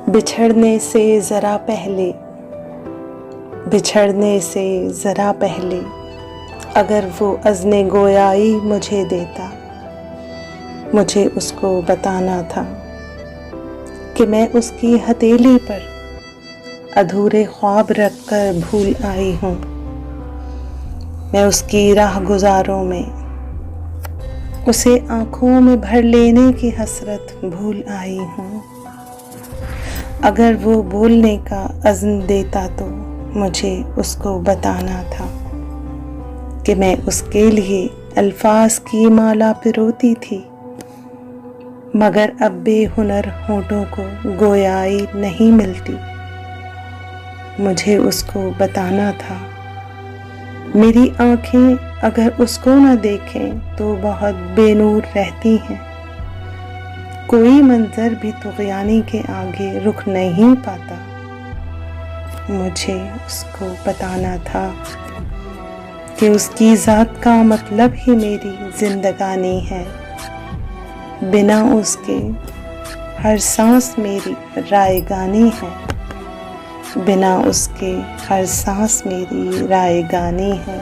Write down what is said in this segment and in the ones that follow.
बिछड़ने से ज़रा पहले, बिछड़ने से ज़रा पहले अगर वो अज़्ने गोयाई मुझे देता, मुझे उसको बताना था कि मैं उसकी हथेली पर अधूरे ख्वाब रख कर भूल आई हूँ। मैं उसकी राह गुज़ारों में उसे आँखों में भर लेने की हसरत भूल आई हूँ। अगर वो बोलने का अज़्म देता तो मुझे उसको बताना था कि मैं उसके लिए अल्फाज की माला पिरोती थी, मगर अब बेहुनर होठों को गोयाई नहीं मिलती। मुझे उसको बताना था मेरी आँखें अगर उसको न देखें तो बहुत बेनूर रहती हैं। कोई मंजर भी तुग़यानी के आगे रुख नहीं पाता। मुझे उसको बताना था कि उसकी ज़ात का मतलब ही मेरी ज़िंदगानी है। बिना उसके हर सांस मेरी रायगानी है। बिना उसके हर सांस मेरी रायगानी है।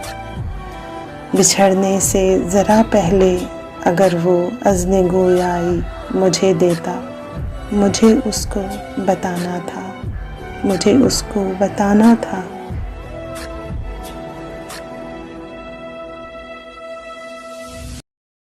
बिछड़ने से ज़रा पहले अगर वो अज़्ने गोयाई मुझे देता, मुझे उसको बताना था, मुझे उसको बताना था।